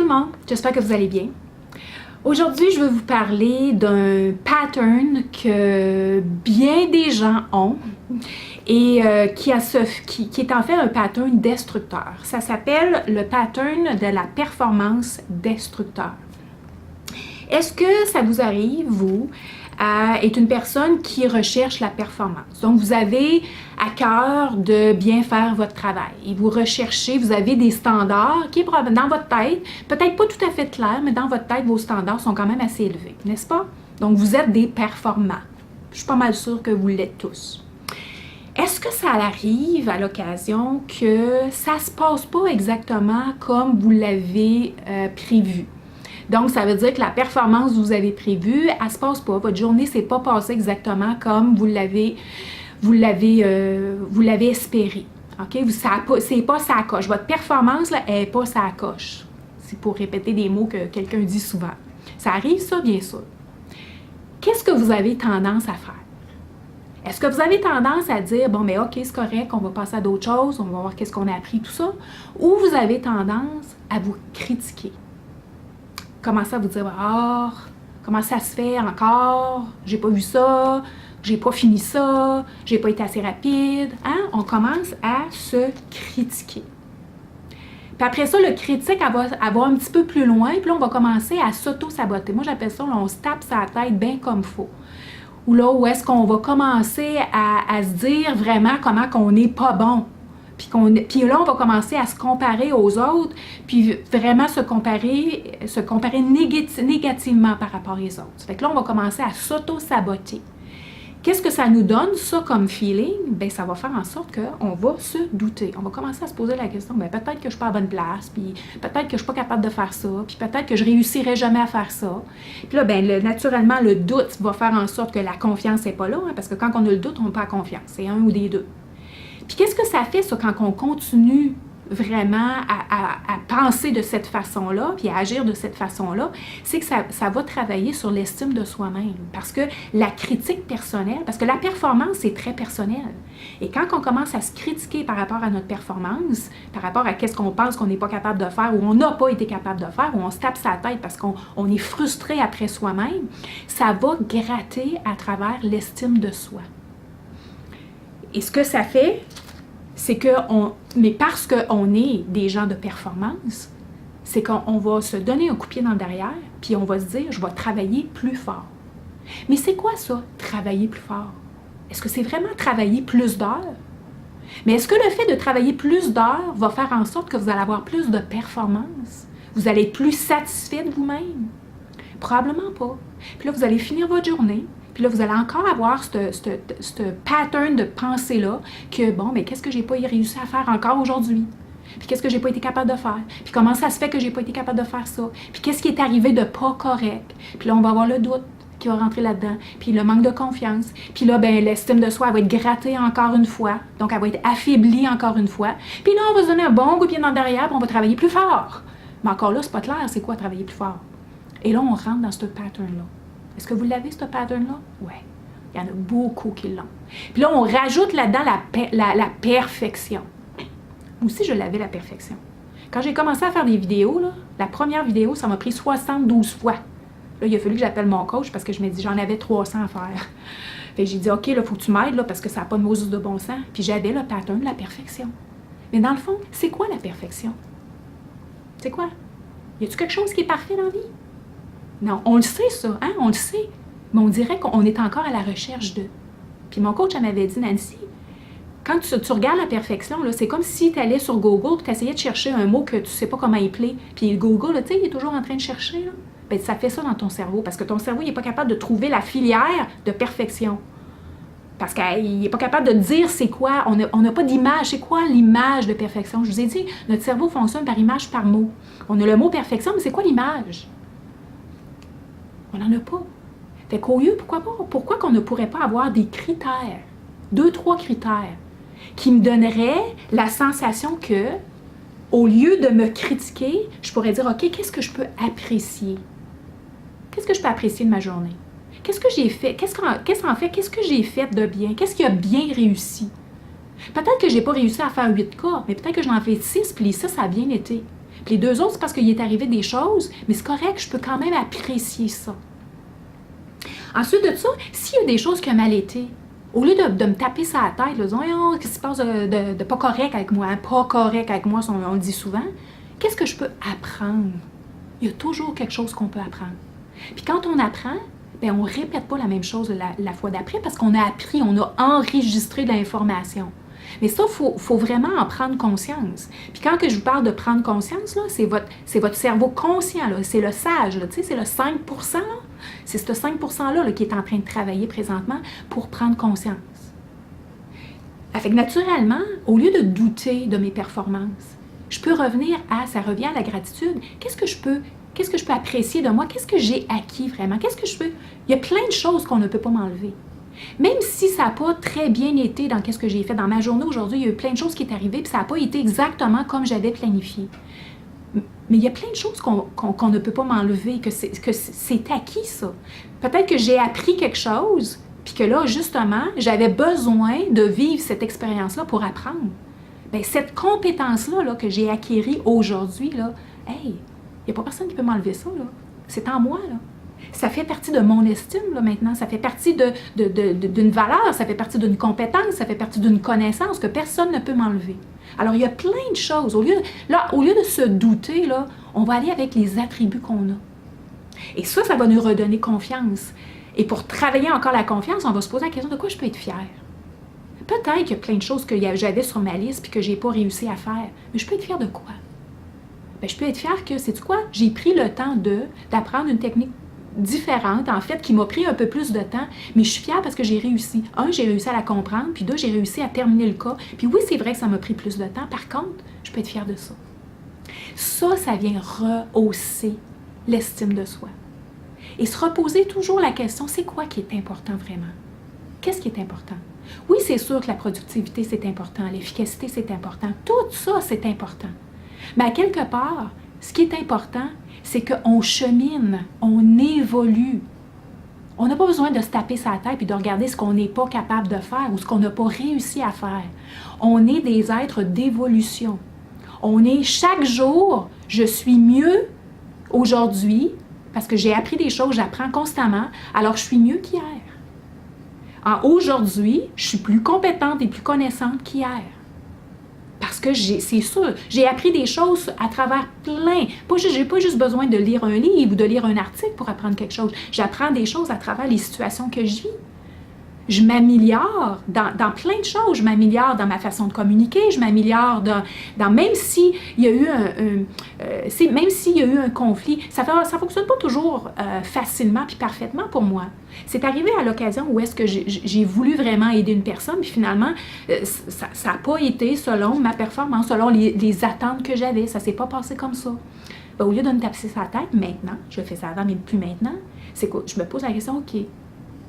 le monde, j'espère que vous allez bien. Aujourd'hui, je vais vous parler d'un pattern que bien des gens ont et qui est en fait un pattern destructeur. Ça s'appelle le pattern de la performance destructeur. Est-ce que ça vous arrive, vous, à être une personne qui recherche la performance? Donc, vous avez à cœur de bien faire votre travail et vous recherchez, vous avez des standards qui, dans votre tête, peut-être pas tout à fait clairs, mais dans votre tête, vos standards sont quand même assez élevés, n'est-ce pas? Donc, vous êtes des performants. Je suis pas mal sûre que vous l'êtes tous. Est-ce que ça arrive à l'occasion que ça se passe pas exactement comme vous l'avez prévu? Donc, ça veut dire que la performance que vous avez prévue, elle ne se passe pas. Votre journée ne s'est pas passée exactement comme vous l'avez espéré. OK? C'est pas ça coche. Votre performance, elle n'est pas ça coche. C'est pour répéter des mots que quelqu'un dit souvent. Ça arrive, ça, bien sûr. Qu'est-ce que vous avez tendance à faire? Est-ce que vous avez tendance à dire, bon, mais OK, c'est correct, on va passer à d'autres choses, on va voir qu'est-ce qu'on a appris, tout ça, ou vous avez tendance à vous critiquer? Commencer à vous dire, ah, comment ça se fait encore? J'ai pas vu ça, j'ai pas fini ça, j'ai pas été assez rapide. Hein? On commence à se critiquer. Puis après ça, le critique, elle va un petit peu plus loin, puis là, on va commencer à s'auto-saboter. Moi, j'appelle ça, là, on se tape sa tête bien comme il faut. Ou là, où est-ce qu'on va commencer à se dire vraiment comment qu'on n'est pas bon. Puis là, on va commencer à se comparer aux autres, puis vraiment se comparer négativement par rapport aux autres. Fait que là, on va commencer à s'auto-saboter. Qu'est-ce que ça nous donne, ça, comme feeling? Bien, ça va faire en sorte qu'on va se douter. On va commencer à se poser la question, bien, peut-être que je suis pas à bonne place, puis peut-être que je suis pas capable de faire ça, puis peut-être que je réussirai jamais à faire ça. Puis là, bien, naturellement, le doute va faire en sorte que la confiance n'est pas là, hein, parce que quand on a le doute, on n'a pas confiance. C'est un ou des deux. Puis qu'est-ce que ça fait, ça, quand on continue vraiment à penser de cette façon-là, puis à agir de cette façon-là, c'est que ça va travailler sur l'estime de soi-même. Parce que la critique personnelle, parce que la performance, c'est très personnel. Et quand on commence à se critiquer par rapport à notre performance, par rapport à qu'est-ce qu'on pense qu'on n'est pas capable de faire, ou on n'a pas été capable de faire, ou on se tape sa tête parce qu'on est frustré après soi-même, ça va gratter à travers l'estime de soi. Et ce que ça fait, c'est mais parce qu'on est des gens de performance, c'est qu'on va se donner un coup de pied dans le derrière, puis on va se dire, je vais travailler plus fort. Mais c'est quoi ça, travailler plus fort? Est-ce que c'est vraiment travailler plus d'heures? Mais est-ce que le fait de travailler plus d'heures va faire en sorte que vous allez avoir plus de performance? Vous allez être plus satisfait de vous-même? Probablement pas. Puis là, vous allez finir votre journée. Puis là, vous allez encore avoir ce pattern de pensée-là que, bon, mais qu'est-ce que j'ai pas réussi à faire encore aujourd'hui? Puis qu'est-ce que j'ai pas été capable de faire? Puis comment ça se fait que j'ai pas été capable de faire ça? Puis qu'est-ce qui est arrivé de pas correct? Puis là, on va avoir le doute qui va rentrer là-dedans. Puis le manque de confiance. Puis là, ben l'estime de soi, elle va être grattée encore une fois. Donc, elle va être affaiblie encore une fois. Puis là, on va se donner un bon coup de pied dans le derrière, puis on va travailler plus fort. Mais encore là, c'est pas clair, c'est quoi travailler plus fort? Et là, on rentre dans ce pattern-là. Est-ce que vous l'avez, ce pattern-là? Oui. Il y en a beaucoup qui l'ont. Puis là, on rajoute là-dedans la perfection. Moi aussi, je l'avais, la perfection. Quand j'ai commencé à faire des vidéos, là, la première vidéo, ça m'a pris 72 fois. Là, il a fallu que j'appelle mon coach parce que je me dis, j'en avais 300 à faire. Fait que j'ai dit, OK, là, il faut que tu m'aides, là, parce que ça n'a pas de Moses de bon sens. Puis j'avais le pattern de la perfection. Mais dans le fond, c'est quoi la perfection? C'est quoi? Y a-t-il quelque chose qui est parfait dans la vie? Non, on le sait ça, hein? On le sait. Mais on dirait qu'on est encore à la recherche de. Puis mon coach, elle m'avait dit, Nancy, quand tu regardes la perfection, là, c'est comme si tu allais sur Google et tu essayais de chercher un mot que tu ne sais pas comment appeler. Puis Google, tu sais, il est toujours en train de chercher. Là. Bien, ça fait ça dans ton cerveau parce que ton cerveau, il n'est pas capable de trouver la filière de perfection. Parce qu'il n'est pas capable de dire c'est quoi. On n'a pas d'image. C'est quoi l'image de perfection? Je vous ai dit, notre cerveau fonctionne par image, par mot. On a le mot perfection, mais c'est quoi l'image? On n'en a pas. Fait qu'au lieu, pourquoi qu'on ne pourrait pas avoir des critères, 2, 3 critères, qui me donneraient la sensation que, au lieu de me critiquer, je pourrais dire, OK, qu'est-ce que je peux apprécier? Qu'est-ce que je peux apprécier de ma journée? Qu'est-ce que j'ai fait? Qu'est-ce que j'ai fait de bien? Qu'est-ce qui a bien réussi? Peut-être que je n'ai pas réussi à faire 8 cas, mais peut-être que j'en ai fait 6, puis les 6, ça a bien été. Puis les 2 autres, c'est parce qu'il est arrivé des choses, mais c'est correct, je peux quand même apprécier ça. Ensuite de ça, s'il y a des choses qui ont mal été, au lieu de me taper sur la tête, disons, oh, qu'est-ce qui se passe de pas correct avec moi, hein? Pas correct avec moi, on le dit souvent, qu'est-ce que je peux apprendre? Il y a toujours quelque chose qu'on peut apprendre. Puis quand on apprend, bien, on ne répète pas la même chose la fois d'après parce qu'on a appris, on a enregistré de l'information. Mais ça, il faut vraiment en prendre conscience. Puis quand que je vous parle de prendre conscience, là, c'est votre cerveau conscient, là, c'est le sage, là, c'est le 5 là, c'est ce 5 %-là qui est en train de travailler présentement pour prendre conscience. Fait que naturellement, au lieu de douter de mes performances, je peux revenir ça revient à la gratitude. Qu'est-ce que je peux apprécier de moi? Qu'est-ce que j'ai acquis vraiment? Il y a plein de choses qu'on ne peut pas m'enlever. Même si ça n'a pas très bien été dans qu'est-ce que j'ai fait dans ma journée aujourd'hui, il y a eu plein de choses qui sont arrivées, puis ça n'a pas été exactement comme j'avais planifié. Mais il y a plein de choses qu'on ne peut pas m'enlever, que c'est acquis, ça. Peut-être que j'ai appris quelque chose, puis que là, justement, j'avais besoin de vivre cette expérience-là pour apprendre. Bien, cette compétence-là là, que j'ai acquérie aujourd'hui, là, hey, il n'y a pas personne qui peut m'enlever ça, là. C'est en moi, là. Ça fait partie de mon estime, là, maintenant. Ça fait partie d'une valeur, ça fait partie d'une compétence, ça fait partie d'une connaissance que personne ne peut m'enlever. Alors, il y a plein de choses. Au lieu de se douter, là, on va aller avec les attributs qu'on a. Et ça va nous redonner confiance. Et pour travailler encore la confiance, on va se poser la question de quoi je peux être fière. Peut-être qu'il y a plein de choses que j'avais sur ma liste et que je n'ai pas réussi à faire. Mais je peux être fière de quoi? Bien, je peux être fière que, sais-tu quoi? J'ai pris le temps d'apprendre une technique différente, en fait, qui m'a pris un peu plus de temps, mais je suis fière parce que j'ai réussi. J'ai réussi à la comprendre, puis 2, j'ai réussi à terminer le cas. Puis oui, c'est vrai que ça m'a pris plus de temps. Par contre, je peux être fière de ça. Ça vient rehausser l'estime de soi. Et se reposer toujours la question, c'est quoi qui est important vraiment? Qu'est-ce qui est important? Oui, c'est sûr que la productivité, c'est important, l'efficacité, c'est important. Tout ça, c'est important. Mais à quelque part, ce qui est important, c'est qu'on chemine, on évolue. On n'a pas besoin de se taper sa tête et de regarder ce qu'on n'est pas capable de faire ou ce qu'on n'a pas réussi à faire. On est des êtres d'évolution. On est chaque jour, je suis mieux aujourd'hui parce que j'ai appris des choses, j'apprends constamment, alors je suis mieux qu'hier. Aujourd'hui, je suis plus compétente et plus connaissante qu'hier. Parce que c'est sûr, j'ai appris des choses à travers plein. Je n'ai pas juste besoin de lire un livre ou de lire un article pour apprendre quelque chose. J'apprends des choses à travers les situations que je vis. Je m'améliore dans plein de choses. Je m'améliore dans ma façon de communiquer. Je m'améliore dans même s'il y a eu même s'il y a eu un conflit, ça fonctionne pas toujours facilement puis parfaitement pour moi. C'est arrivé à l'occasion où est-ce que j'ai voulu vraiment aider une personne, puis finalement, ça n'a pas été selon ma performance, selon les attentes que j'avais. Ça ne s'est pas passé comme ça. Ben, au lieu de me taper sa tête, maintenant, je fais ça avant, mais plus maintenant, c'est que je me pose la question, OK,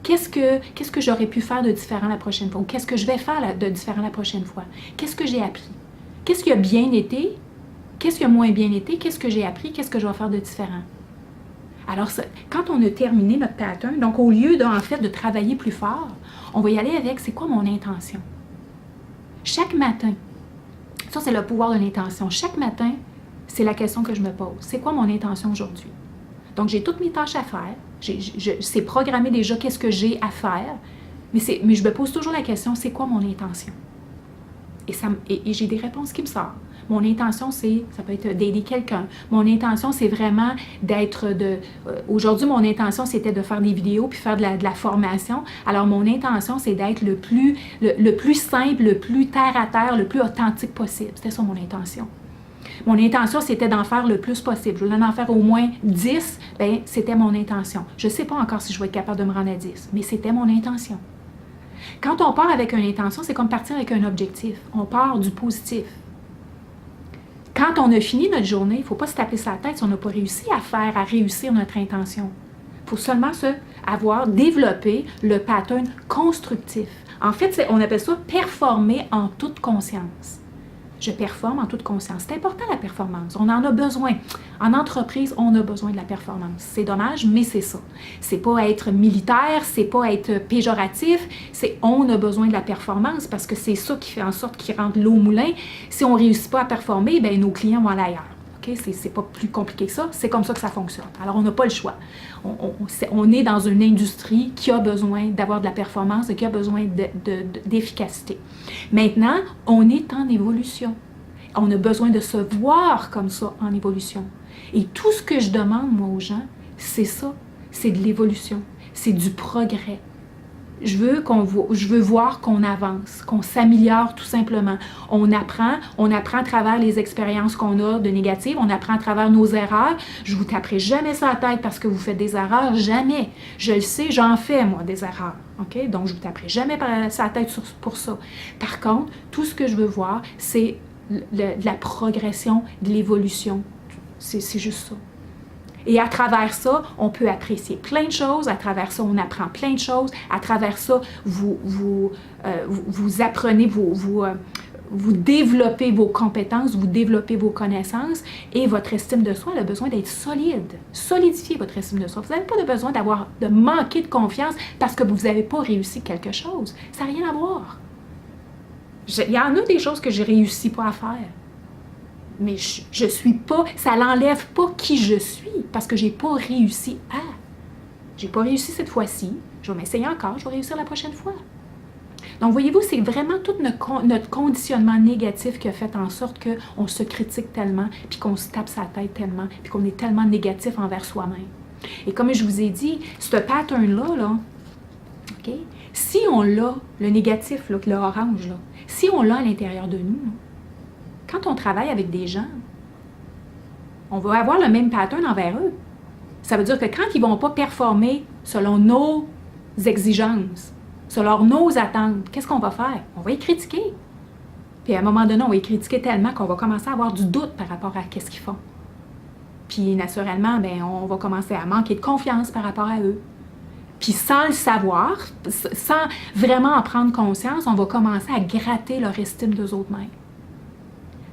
qu'est-ce que j'aurais pu faire de différent la prochaine fois? Ou qu'est-ce que je vais faire de différent la prochaine fois? Qu'est-ce que j'ai appris? Qu'est-ce qui a bien été? Qu'est-ce qui a moins bien été? Qu'est-ce que j'ai appris? Qu'est-ce que je vais faire de différent? Alors, quand on a terminé notre pattern, donc au lieu de travailler plus fort, on va y aller avec c'est quoi mon intention? Chaque matin, ça c'est le pouvoir de l'intention. Chaque matin, c'est la question que je me pose. C'est quoi mon intention aujourd'hui? Donc, j'ai toutes mes tâches à faire. C'est programmé déjà qu'est-ce que j'ai à faire. Mais je me pose toujours la question, c'est quoi mon intention? Et j'ai des réponses qui me sortent. Mon intention, ça peut être d'aider quelqu'un. Mon intention, c'est vraiment aujourd'hui, mon intention, c'était de faire des vidéos puis faire de la formation. Alors, mon intention, c'est d'être le plus simple, le plus terre-à-terre, le plus authentique possible. C'était ça, mon intention. Mon intention, c'était d'en faire le plus possible. Je voulais en faire au moins 10, bien, c'était mon intention. Je ne sais pas encore si je vais être capable de me rendre à 10, mais c'était mon intention. Quand on part avec une intention, c'est comme partir avec un objectif. On part du positif. Quand on a fini notre journée, il ne faut pas se taper sa tête si on n'a pas réussi à réussir notre intention. Il faut seulement avoir développé le pattern constructif. En fait, on appelle ça performer en toute conscience. Je performe en toute conscience. C'est important la performance. On en a besoin. En entreprise, on a besoin de la performance. C'est dommage, mais c'est ça. C'est pas être militaire, c'est pas être péjoratif, c'est on a besoin de la performance parce que c'est ça qui fait en sorte qu'il rentre l'eau au moulin. Si on ne réussit pas à performer, bien, nos clients vont aller ailleurs. OK? C'est pas plus compliqué que ça. C'est comme ça que ça fonctionne. Alors, on n'a pas le choix. On est dans une industrie qui a besoin d'avoir de la performance et qui a besoin d'efficacité. Maintenant, on est en évolution. On a besoin de se voir comme ça en évolution. Et tout ce que je demande, moi, aux gens, c'est ça. C'est de l'évolution. C'est du progrès. Je veux voir qu'on avance, qu'on s'améliore tout simplement. On apprend à travers les expériences qu'on a de négatives, on apprend à travers nos erreurs. Je vous taperai jamais sur la tête parce que vous faites des erreurs, jamais. Je le sais, j'en fais, moi, des erreurs. OK? Donc, je vous taperai jamais sur la tête pour ça. Par contre, tout ce que je veux voir, c'est de la progression, de l'évolution. C'est juste ça. Et à travers ça, on peut apprécier plein de choses. À travers ça, on apprend plein de choses. À travers ça, vous apprenez, vous développez vos compétences, vous développez vos connaissances et votre estime de soi a besoin d'être solide. Solidifiez votre estime de soi. Vous n'avez pas besoin de manquer de confiance parce que vous n'avez pas réussi quelque chose. Ça n'a rien à voir. Il y en a des choses que je ne réussis pas à faire. Mais je suis pas, ça n'enlève pas qui je suis parce que j'ai pas réussi à. J'ai pas réussi cette fois-ci, je vais m'essayer encore, je vais réussir la prochaine fois. Donc, voyez-vous, c'est vraiment tout notre conditionnement négatif qui a fait en sorte qu'on se critique tellement, puis qu'on se tape sa tête tellement, puis qu'on est tellement négatif envers soi-même. Et comme je vous ai dit, ce pattern-là, là, OK, si on l'a, le négatif, là, le orange, là, si on l'a à l'intérieur de nous, là, quand on travaille avec des gens, on va avoir le même pattern envers eux. Ça veut dire que quand ils ne vont pas performer selon nos exigences, selon nos attentes, qu'est-ce qu'on va faire? On va les critiquer. Puis à un moment donné, on va les critiquer tellement qu'on va commencer à avoir du doute par rapport à ce qu'ils font. Puis naturellement, on va commencer à manquer de confiance par rapport à eux. Puis sans le savoir, sans vraiment en prendre conscience, on va commencer à gratter leur estime d'eux autres mêmes.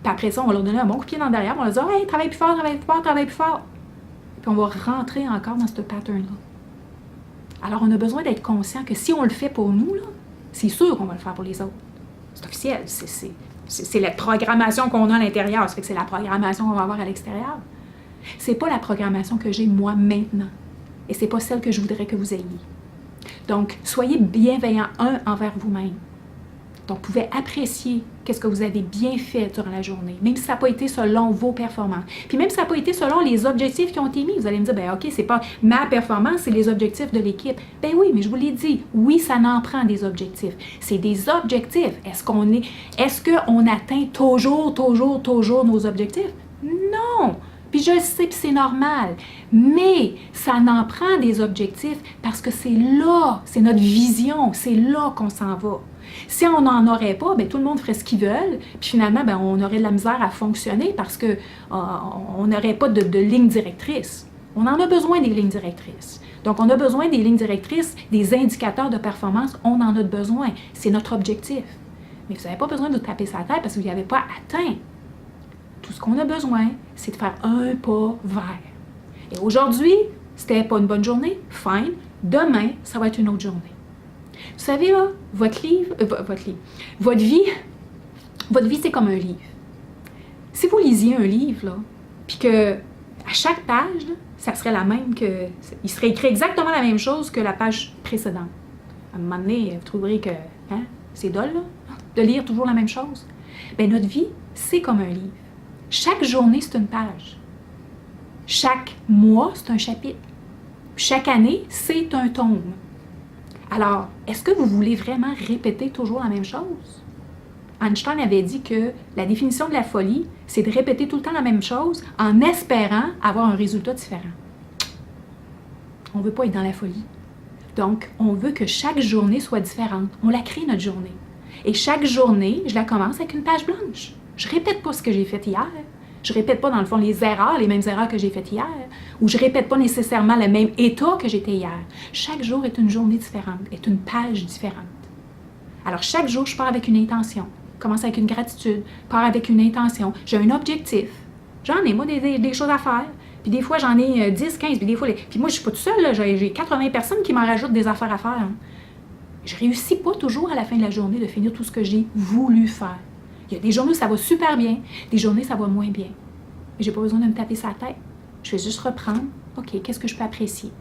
Puis après ça, on va leur donner un bon coup de pied dans le derrière, on va leur dire « Hey, travaille plus fort, travaille plus fort, travaille plus fort! » Puis on va rentrer encore dans ce pattern-là. Alors, on a besoin d'être conscient que si on le fait pour nous, là, c'est sûr qu'on va le faire pour les autres. C'est officiel, c'est la programmation qu'on a à l'intérieur, ça fait que c'est la programmation qu'on va avoir à l'extérieur. C'est pas la programmation que j'ai moi maintenant. Et c'est pas celle que je voudrais que vous ayez. Donc, soyez bienveillants envers vous-même. Donc, vous pouvez apprécier qu'est-ce que vous avez bien fait durant la journée, même si ça n'a pas été selon vos performances. Puis même si ça n'a pas été selon les objectifs qui ont été mis, vous allez me dire, OK, c'est pas ma performance, c'est les objectifs de l'équipe. Ben oui, mais je vous l'ai dit, oui, ça n'en prend des objectifs. C'est des objectifs. Est-ce qu'on atteint toujours nos objectifs? Non! Puis je le sais, puis c'est normal. Mais ça n'en prend des objectifs parce que c'est là, c'est notre vision, c'est là qu'on s'en va. Si on n'en aurait pas, tout le monde ferait ce qu'ils veulent, puis finalement, on aurait de la misère à fonctionner parce qu'on n'aurait pas de ligne directrice. On en a besoin des lignes directrices. Donc, on a besoin des lignes directrices, des indicateurs de performance, on en a besoin. C'est notre objectif. Mais vous n'avez pas besoin de vous taper sa tête parce que vous n'y avez pas atteint. Tout ce qu'on a besoin, c'est de faire un pas vers. Et aujourd'hui, c'était pas une bonne journée, fine. Demain, ça va être une autre journée. Vous savez, là, votre vie, c'est comme un livre. Si vous lisiez un livre, là, puis que à chaque page, là, ça serait la même que... Il serait écrit exactement la même chose que la page précédente. À un moment donné, vous trouverez que c'est dole, là, de lire toujours la même chose. Notre vie, c'est comme un livre. Chaque journée, c'est une page. Chaque mois, c'est un chapitre. Chaque année, c'est un tome. Alors, est-ce que vous voulez vraiment répéter toujours la même chose? Einstein avait dit que la définition de la folie, c'est de répéter tout le temps la même chose en espérant avoir un résultat différent. On ne veut pas être dans la folie. Donc, on veut que chaque journée soit différente. On la crée, notre journée. Et chaque journée, je la commence avec une page blanche. Je ne répète pas ce que j'ai fait hier. Je ne répète pas, dans le fond, les mêmes erreurs que j'ai faites hier. Ou je ne répète pas nécessairement le même état que j'étais hier. Chaque jour est une journée différente, est une page différente. Alors, chaque jour, je pars avec une intention. Je commence avec une gratitude, je pars avec une intention. J'ai un objectif. J'en ai, moi, des choses à faire. Puis des fois, j'en ai 10, 15. Puis des fois, puis moi, je ne suis pas toute seule. Là. J'ai 80 personnes qui m'en rajoutent des affaires à faire. Hein. Je ne réussis pas toujours à la fin de la journée de finir tout ce que j'ai voulu faire. Il y a des journées où ça va super bien, des journées où ça va moins bien. Mais j'ai pas besoin de me taper sa tête. Je vais juste reprendre. OK, qu'est-ce que je peux apprécier?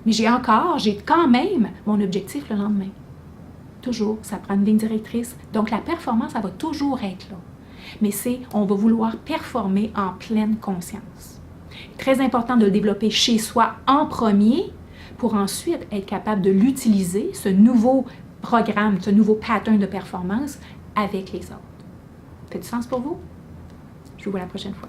Mais j'ai quand même mon objectif le lendemain. Toujours, ça prend une ligne directrice. Donc, la performance, elle va toujours être là. Mais on va vouloir performer en pleine conscience. Très important de le développer chez soi en premier pour ensuite être capable de l'utiliser, ce nouveau programme, ce nouveau pattern de performance avec les autres. Fait du sens pour vous? Je vous vois la prochaine fois.